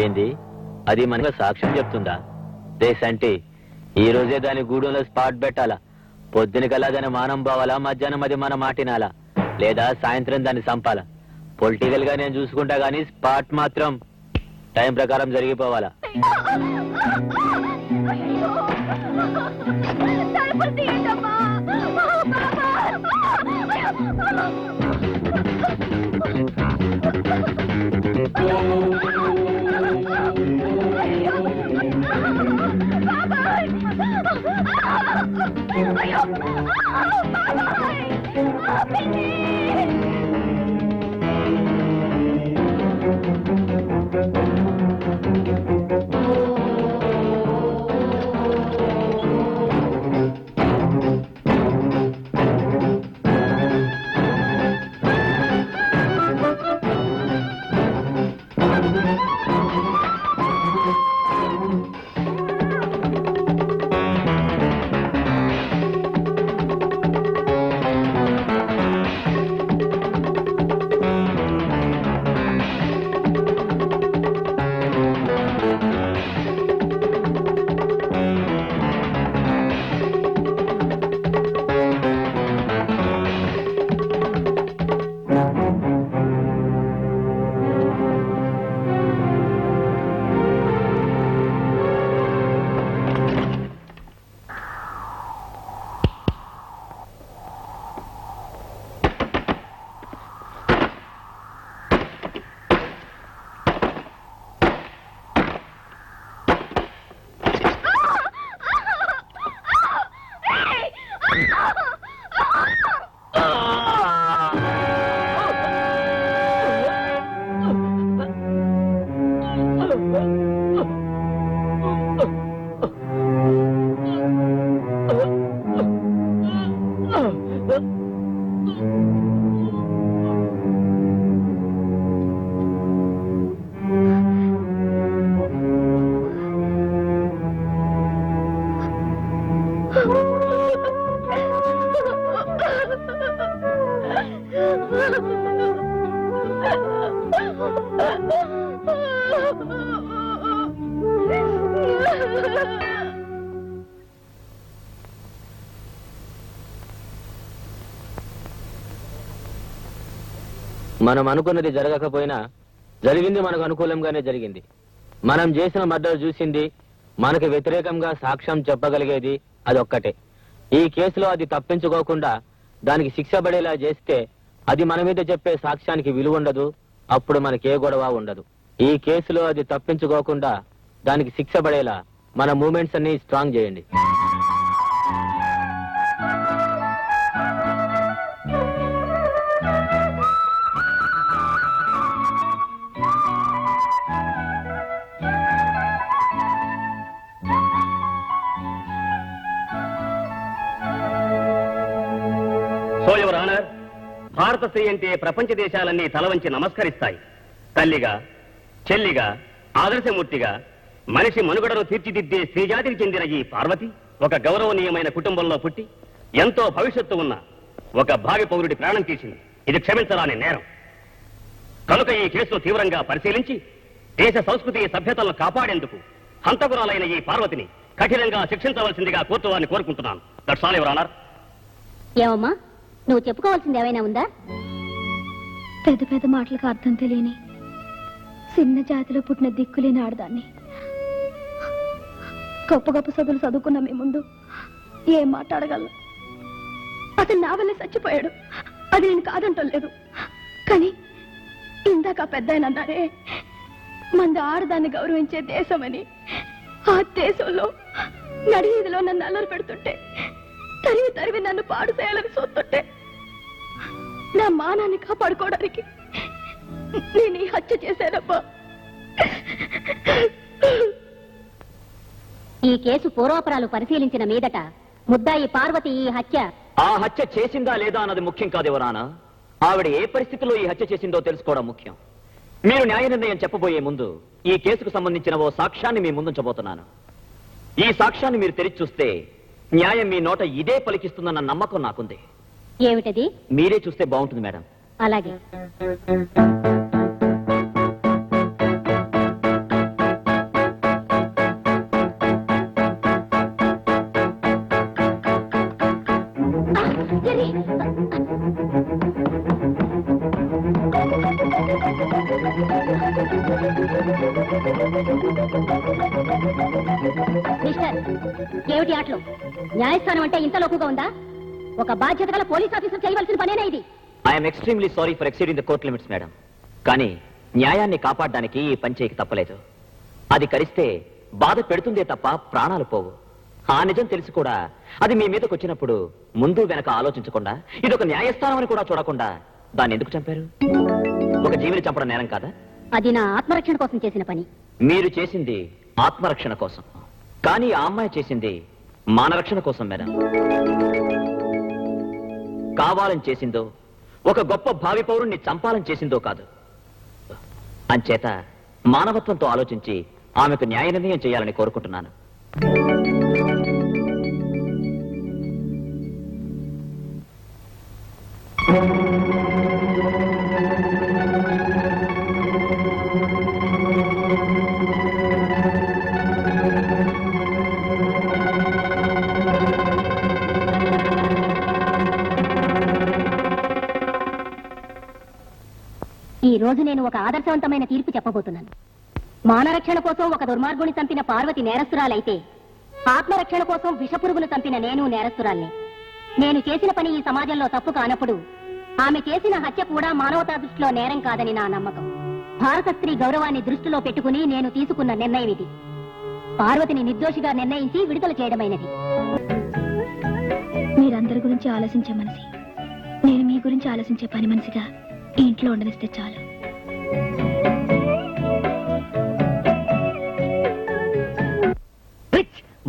ఏంది అది మనకు సాక్ష్యం చెప్తుందా? దేశంటే ఈ రోజే దాని గూడెంలో స్పాట్ పెట్టాలా? పొద్దున కల్లా దాని మానం పోవాలా? మధ్యాహ్నం అది మన మాటినాలా? లేదా సాయంత్రం దాన్ని చంపాలా? పొలిటికల్ గా నేను చూసుకుంటా గానీ స్పాట్ మాత్రం టైం ప్రకారం జరిగిపోవాలా? మనం అనుకున్నది జరగకపోయినా జరిగింది మనకు అనుకూలంగానే జరిగింది. మనం చేసిన మర్డర్ చూసింది, మనకు వ్యతిరేకంగా సాక్ష్యం చెప్పగలిగేది అదొక్కటే. ఈ కేసులో అది తప్పించుకోకుండా దానికి శిక్ష పడేలా చేస్తే అది మన మీద చెప్పే సాక్ష్యానికి విలువ ఉండదు, అప్పుడు మనకే గొడవ ఉండదు. ఈ కేసులో అది తప్పించుకోకుండా దానికి శిక్ష పడేలా మన మూమెంట్స్ అన్ని స్ట్రాంగ్ చేయండి. భారత స్త్రీ అంటే ప్రపంచ దేశాలన్నీ తలవంచి నమస్కరిస్తాయి. తల్లిగా, చెల్లిగా, ఆదర్శమూర్తిగా మనిషి మనుగడను తీర్చిదిద్దే స్త్రీజాతికి చెందిన ఈ పార్వతి ఒక గౌరవనీయమైన కుటుంబంలో పుట్టి ఎంతో భవిష్యత్తు ఉన్న ఒక భావి పౌరుడి ప్రాణం తీసింది. ఇది క్షమించరాని నేరం. కనుక ఈ కేసును తీవ్రంగా పరిశీలించి దేశ సంస్కృతి సభ్యతలను కాపాడేందుకు హంతకురాలైన ఈ పార్వతిని కఠినంగా శిక్షించవలసిందిగా కోర్టు వారిని కోరుకుంటున్నాను. That's all your honour. ఏమమ్మా, నువ్వు చెప్పుకోవాల్సింది ఏమైనా ఉందా? పెద్ద పెద్ద మాటలకు అర్థం తెలియని చిన్న జాతిలో పుట్టిన దిక్కులేని ఆడదాన్ని. గొప్ప గొప్ప చదువులు చదువుకున్న మీ ముందు ఏం మాట్లాడగలను? అతను నా వల్లే చచ్చిపోయాడు, అది నేను కాదంటలేదు. కానీ ఇందాక పెద్ద ఆయన అన్నారే, మంది ఆడదాన్ని గౌరవించే దేశమని. ఆ దేశంలో నడివీధిలో నన్ను అల్లరి పెడుతుంటే తరివి తరివి నన్ను పాడు చేయాలని చూస్తుంటే నా మానాన్ని కాపాడుకోవడానికి నేను ఈ హత్య చేశానబ్బా. ఈ కేసు పూర్వాపరాలు పరిశీలించిన మీదట ముద్దాయి పార్వతి ఈ ఆ హత్య చేసిందా లేదా అన్నది ముఖ్యం కాదు ఎవరానా. ఆవిడ ఏ పరిస్థితిలో ఈ హత్య చేసిందో తెలుసుకోవడం ముఖ్యం. మీరు న్యాయ నిర్ణయం చెప్పబోయే ముందు ఈ కేసుకు సంబంధించిన ఓ సాక్ష్యాన్ని మీ ముందుంచబోతున్నాను. ఈ సాక్ష్యాన్ని మీరు తెరిచి చూస్తే న్యాయం మీ నోట ఇదే పలికిస్తుందన్న నమ్మకం నాకుంది. ఏమిటది? మీరే చూస్తే బాగుంటుంది మేడం. అలాగే. జెర్రీ! మిస్టర్, ఏమిటి ఆటలు? న్యాయస్థానం అంటే ఇంత లోకుగా ఉందా? ఒక బాధ్యత గల పోలీస్ ఆఫీసర్ చేయవలసిన పనేనా ఇది? I'm extremely sorry for exceeding the court limits madam. కానీ న్యాయాన్ని కాపాడడానికి ఈ పని చేయక తప్పలేదు. అది కరిస్తే బాధ పెడుతుందే తప్ప ప్రాణాలు పోవు. ఆ నిజం తెలిసి కూడా అది మీ మీదకి వచ్చినప్పుడు ముందు వెనక ఆలోచించకుండా ఇదొక న్యాయస్థానం అని కూడా చూడకుండా దాన్ని ఎందుకు చంపారు? ఒక జీవిని చంపడం నేరం కాదా? అది నా ఆత్మరక్షణ కోసం చేసిన పని. మీరు చేసింది ఆత్మరక్షణ కోసం, కానీ ఆ అమ్మాయి చేసింది మానరక్షణ కోసం మేడం. కావాలని చేసిందో, ఒక గొప్ప భావి పౌరుణ్ణి చంపాలని చేసిందో కాదు. అంచేత మానవత్వంతో ఆలోచించి ఆమెకు న్యాయ నిర్ణయం చేయాలని కోరుకుంటున్నాను. ఈ రోజు నేను ఒక ఆదర్శవంతమైన తీర్పు చెప్పబోతున్నాను. మానరక్షణ కోసం ఒక దుర్మార్గుని చంపిన పార్వతి నేరస్తురాలైతే, ఆత్మరక్షణ కోసం విషపురుగును చంపిన నేను నేరస్తురాల్ని. నేను చేసిన పని ఈ సమాజంలో తప్పు కానప్పుడు ఆమె చేసిన హత్య కూడా మానవతా దృష్టిలో నేరం కాదని నా నమ్మకం. భారత స్త్రీ గౌరవాన్ని దృష్టిలో పెట్టుకుని నేను తీసుకున్న నిర్ణయం ఇది. పార్వతిని నిర్దోషిగా నిర్ణయించి విడుదల చేయడమైనది. మీరందరి గురించి ఆలోచించే మనిషి, నేను మీ గురించి ఆలోచించే పని మనిషిగా ఈ ఇంట్లో ఉండనిస్తే చాలు.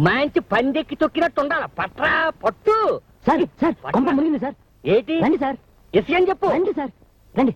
మంచి పందెక్కి తొక్కినట్టు ఉండాల. పట్రా పట్టు. సార్ సార్ కొంప మునిగింది సార్. ఏంటి రండి సార్, ఎస్ అని చెప్పు. రండి సార్, రండి.